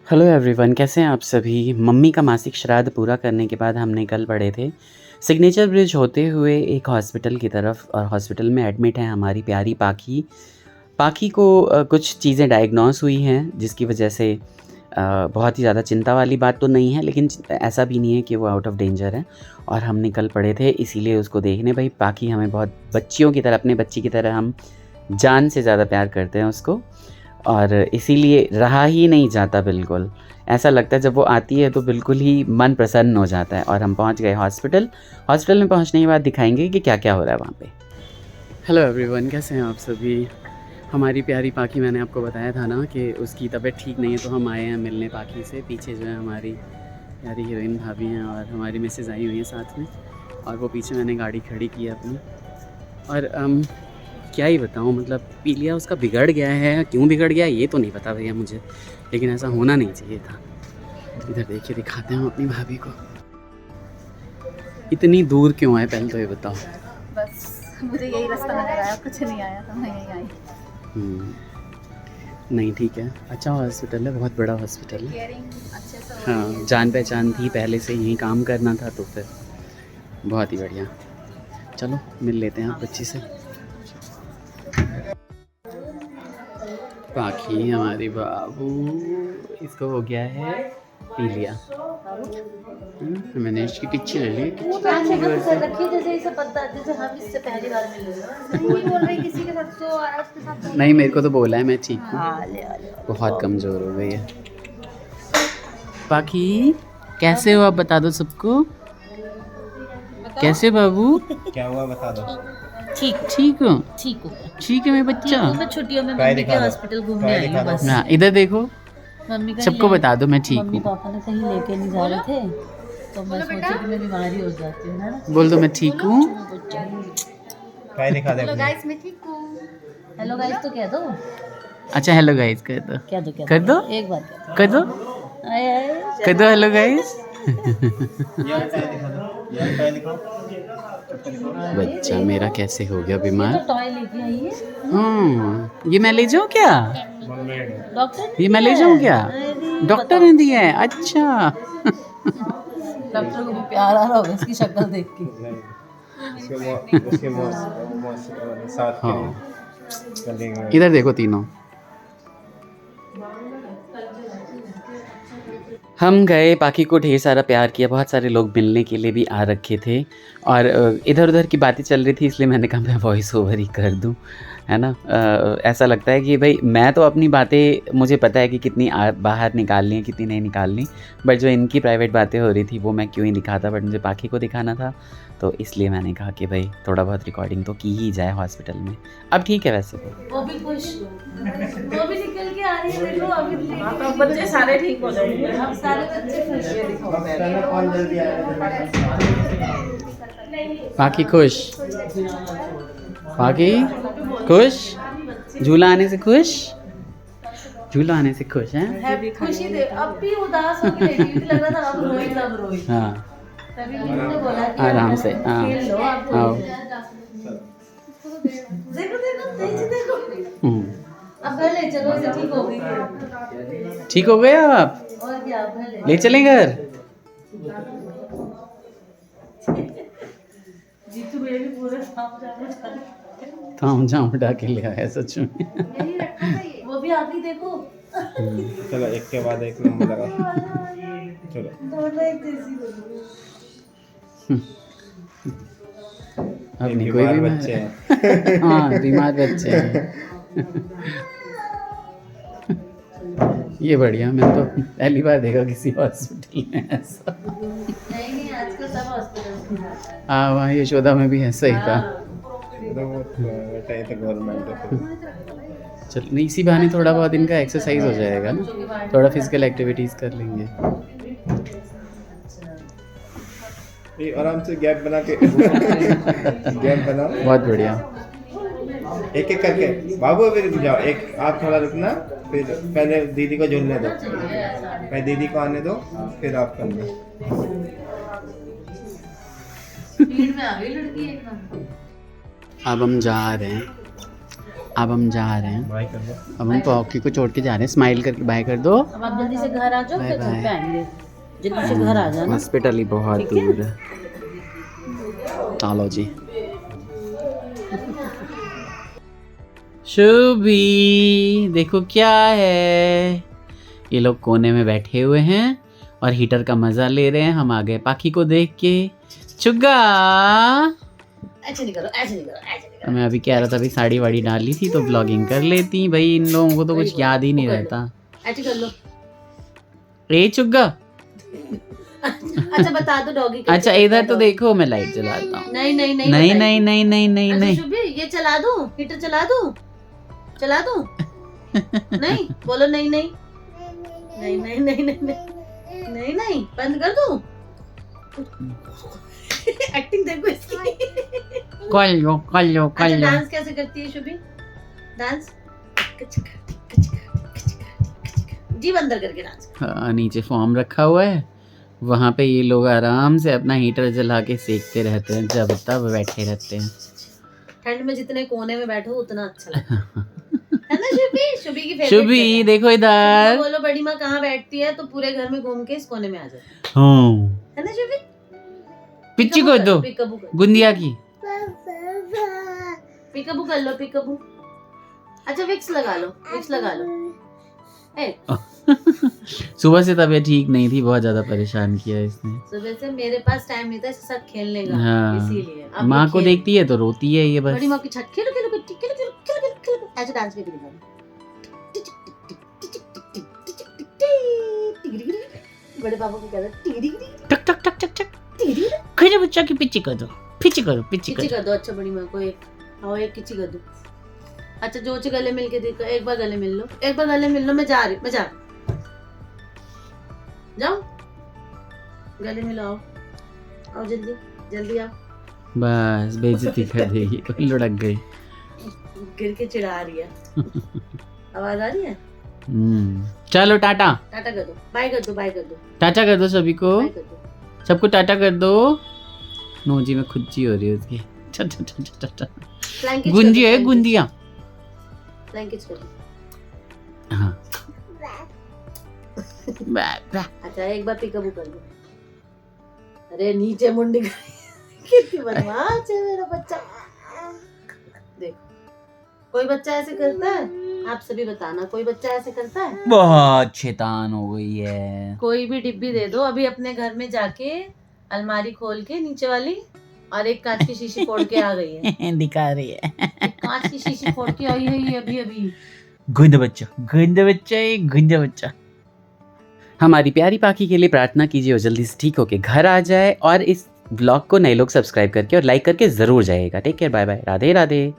Hello everyone, कैसे हैं आप सभी। मम्मी का मासिक श्राद्ध पूरा करने के बाद हम निकल पड़े थे सिग्नेचर ब्रिज होते हुए एक हॉस्पिटल की तरफ। और हॉस्पिटल में एडमिट है हमारी प्यारी पाखी। पाखी को कुछ चीज़ें डायग्नोस हुई हैं जिसकी वजह से बहुत ही ज़्यादा चिंता वाली बात तो नहीं है, लेकिन ऐसा भी नहीं है कि वो आउट ऑफ डेंजर है। और हम निकल पड़े थे इसीलिए उसको देखने। भाई पाखी हमें बहुत बच्चियों की तरह, अपने बच्ची की तरह हम जान से ज़्यादा प्यार करते हैं उसको, और इसीलिए रहा ही नहीं जाता। बिल्कुल ऐसा लगता है जब वो आती है तो बिल्कुल ही मन प्रसन्न हो जाता है। और हम पहुंच गए हॉस्पिटल में पहुंचने के बाद दिखाएंगे कि क्या क्या हो रहा है वहाँ पे। हेलो एवरीवन, कैसे हैं आप सभी। हमारी प्यारी पाखी, मैंने आपको बताया था ना कि उसकी तबीयत ठीक नहीं है, तो हम आए हैं मिलने पाखी से। पीछे जो है हमारी प्यारी हीरोइन भाभी हैं और हमारी मिसेज़ आई हुई हैं साथ में, और वो पीछे मैंने गाड़ी खड़ी की है अपनी। और क्या ही बताऊँ, मतलब पीलिया उसका बिगड़ गया है। क्यों बिगड़ गया ये तो नहीं पता भैया मुझे, लेकिन ऐसा होना नहीं चाहिए था। इधर देखिए, दिखाते हैं हम अपनी भाभी को। इतनी दूर क्यों आए पहले तो ये बताओ। बस मुझे यही रास्ता नजर आया, कुछ नहीं आया तो मैं यहीं आई। नहीं ठीक है, अच्छा हॉस्पिटल है, बहुत बड़ा हॉस्पिटल है। केयरिंग अच्छे से हो रही हाँ, है। जान पहचान थी पहले से, यहीं काम करना था तो फिर बहुत ही बढ़िया। चलो मिल लेते हैं आप बच्ची से। पाखी हमारी बाबू, इसको हो गया है पीलिया। मैंने इसकी टिच्ची ले ली। रखी जैसे इसे पता, जैसे हम इससे पहली बार मिल रहे हैं। बोल रही किसी के साथ सो आ रहा है, उसके साथ नहीं, मेरे को तो बोला है मैं ठीक हूँ। ले बहुत कमज़ोर हो गई है पाखी। कैसे हो आप बता दो सबको। कैसे बाबू, क्या हुआ बता दो। ठीक ठीक हो? ठीक हो ठीक है मेरा बच्चा। मैं छुट्टियों में मम्मी के हॉस्पिटल घूमने आई हूँ बस। हाँ इधर देखो, मम्मी का सबको बता दो मैं ठीक मम्मी हूँ। पापा ने कहीं लेके नहीं जा रहे थे, तो मैं सोची कि मैं बीमारी हो जाती हूँ ना। बोल दो मैं ठीक हूँ। काय दिखा दे हेलो अपनी। गाइस, मैं ठीक हूँ। हेलो गाइस तो कह दो। अच्छा हेलो गाइस कर दो। क्या दो कर दो, एक बार कर दो, आए आए कर दो हेलो गाइस। यार काय दिखा दो, यार काय दिखाओ। बच्चा मेरा कैसे हो गया ये बीमार। तो टॉय लेके आई है ये मैं ले जाऊँ क्या? डॉक्टर ये मैं ले जाऊँ क्या? डॉक्टर ने दिया है, अच्छा। डॉक्टर को भी प्यार आ रहा होगा इसकी शक्ल देख के। उसके साथ हाँ इधर देखो तीनों। हम गए, पाखी को ढेर सारा प्यार किया, बहुत सारे लोग मिलने के लिए भी आ रखे थे, और इधर उधर की बातें चल रही थी, इसलिए मैंने कहा मैं वॉइस ओवर ही कर दूं, है ना। ऐसा लगता है कि भाई मैं तो अपनी बातें, मुझे पता है कि कितनी बाहर निकालनी है कितनी नहीं निकालनी, बट जो इनकी प्राइवेट बातें हो रही थी वो मैं क्यों ही दिखाता, बट मुझे पाखी को दिखाना था, तो इसलिए मैंने कहा कि भाई थोड़ा बहुत रिकॉर्डिंग तो की ही जाए हॉस्पिटल में। अब ठीक है वैसे तो। वो भी खुश, वो भी निकल के आ रही है, देखो अभी बच्चे सारे ठीक हो जाएंगे, अब सारे बच्चे खुश हैं। कौन जल्दी आया। पाखी खुश, पाखी खुश, झूला आने से खुश, झूला आने से खुश है। खुशी दे, अब भी उदास हो गई, लग रहा था अब रोई तब रोई। हाँ तभी उन्होंने बोला कि आराम से, हाँ खेल लो आप। आओ। देखो देखो देखो अब घर ले चलो, इसे ठीक हो गई है। ठीक हो गए अब आप? और क्या, अब घर ले चलें घर? जीतू मेरे भी पूरे सांप जाम थाम झाम उठा के ले आया सच में। वो भी आप ही देखो। चलो एक के बाद एक नंबर लगा। चलो दोनों एक जैसी बनी। अब नहीं कोई भी बच्चे हैं। हाँ बीमार बच्चे हैं। ये बढ़िया, मैं तो पहली बार देखा किसी हॉस्पिटल में ऐसा। नहीं आजकल सब हॉस्पिटल में आता है। हाँ वहाँ यशोदा में भी ऐसा ही था। तो गवर्नमेंट है। चल नहीं, इसी बहाने थोड़ा बहुत इनका एक्सरसाइज हो जाएगा ना, थोड़ा फिजिकल एक्टिविटीज़ कर लेंगे। ये आराम से गैप बना के गैप बनाओ। बहुत बढ़िया। एक एक करके बाबू अभी रुक जाओ, एक आप थोड़ा रुकना, फिर पहले दीदी को झूलने दो, पहले दीदी को आने दो, फिर आप करना। स्पीड में आ गई लड़की एकदम। अब हम जा रहे हैं अब हम जा रहे हैं, बाय कर दो। अब हम पॉकी को छोड़ के जा रहे हैं। स्माइल करके बाय कर दो। अब आप जल्दी से घर आ जाओ, बाय फिर घर बाय। पे आएंगे। जल्दी से घर आ जाना। हॉस्पिटल ही बहुत ठीक है? दूर है। चलो जी। शुभी देखो क्या है, ये लोग कोने में बैठे हुए हैं और हीटर का मजा ले रहे हैं। हम आ गए पाखी को देख के। चुग्गा, ऐसे नहीं करो, ऐसे नहीं करो, ऐसे नहीं करो। मैं अभी कह रहा था अभी साड़ी वाड़ी डाली थी तो ब्लॉगिंग कर लेती। भाई इन लोगों को तो कुछ याद ही नहीं रहता। ऐसे कर लो। ए चुग्गा, अच्छा बता दो डॉगी कैसे अच्छा करता इधर है तो डॉगी। देखो मैं लाइट जलाता हूँ। नहीं नहीं नहीं नहीं बताइए। नहीं नहीं नहीं नहीं अच्छा नहीं। शुभी ये चला दूं, हीटर चला दूं, चला दूं? नहीं बोलो नहीं नहीं नहीं नहीं नहीं नहीं नहीं नहीं नहीं बंद कर दूं? एक्टिंग देखो इसकी। कर लो कर लो अच्छा कर लो। डांस कैसे करती है शुभी? डांस जी अंदर करके डांस। हाँ, नीचे फॉर्म रखा हुआ है, वहाँ पे ये लोग आराम से अपना हीटर जला के सेकते रहते हैं, जब तब बैठे रहते हैं। ठंड में जितने कोने में बैठो उतना अच्छा लगता है ना शुभी? शुभी की फेवरेट शुभी जगह है। देखो शुभी इधर। को बोलो बड़ी माँ कहाँ बैठती है तो पूरे घर में घूम के इस कोने में आ जाती हाँ, है ना शुभी? पिच्ची को दो पिकअबू कर गुंदिया की। पिकअबू कर लो पिकअबू। अच्छा विक्स लगा लो, विक्स लगा लो। ए, सुबह से तबीयत ठीक नहीं थी, बहुत ज्यादा परेशान किया इसने। सुबह से मेरे पास टाइम नहीं था इसके साथ खेलने का, हाँ। इसीलिए अब ये माँ को खेल- देखती है तो रोती है ये बड़ी बस। माँ की छत खेलो खेलो खेलो खेलो खेलो खेलो खेलो खेलो ऐसे डांस करके दिखाओ। बड़े पापा को कहते टिगरी टक टक टक टक टक। टिगरी खड़े बच्चा की पिच्ची कर दो, पिच्ची करो पिच्ची किची करो। कर दो। अच्छा बड़ी माँ को एक आओ एक किची कर दो। अच्छा जो गले मिल के देखो, एक बार गले मिल लो, एक बार गले मिल लो। मैं जा रही, मैं जा जाओ गले मिलाओ, आओ जल्दी जल्दी आओ। बस बेइज्जती कर देगी, लुढ़क गई। गिर के चिढ़ा रही है। आवाज आ रही है? चलो टाटा, टाटा कर दो, बाय कर दो, बाय कर दो, टाटा कर दो सभी को, बाय कर दो। सबको टाटा कर दो। नोजी में खुज्जी हो रही है उसकी। टा, टा, टा, टा, टा। फ्लैंक किस गुंजी कर है दो, गुंजिया। फ्लैंक किस कर दो। हाँ। बै- बै। अच्छा एक बार पिकअप कर दो। अरे नीचे मुंडी कितनी बदमाश है मेरा बच्चा। देखो कोई बच्चा ऐसे करता है? आप सभी बताना, कोई बच्चा ऐसे करता है? बहुत शैतान हो गई है। कोई भी डिब्बी दे दो अभी अपने घर में जाके, अलमारी खोल के नीचे वाली, और एक कांच की शीशी फोड़ के आ गई है। दिखा रही है। एक कांच की शीशी फोड़ के आई है ये अभी अभी। गुंद बच्चा, गुंद बच्चा, ये गुंद बच्चा। हमारी प्यारी पाखी के लिए प्रार्थना कीजिए वो जल्दी से ठीक होके घर आ जाए, और इस ब्लॉग को नए लोग सब्सक्राइब करके और लाइक करके जरूर जाइएगा। Take care, bye bye, Radhe Radhe.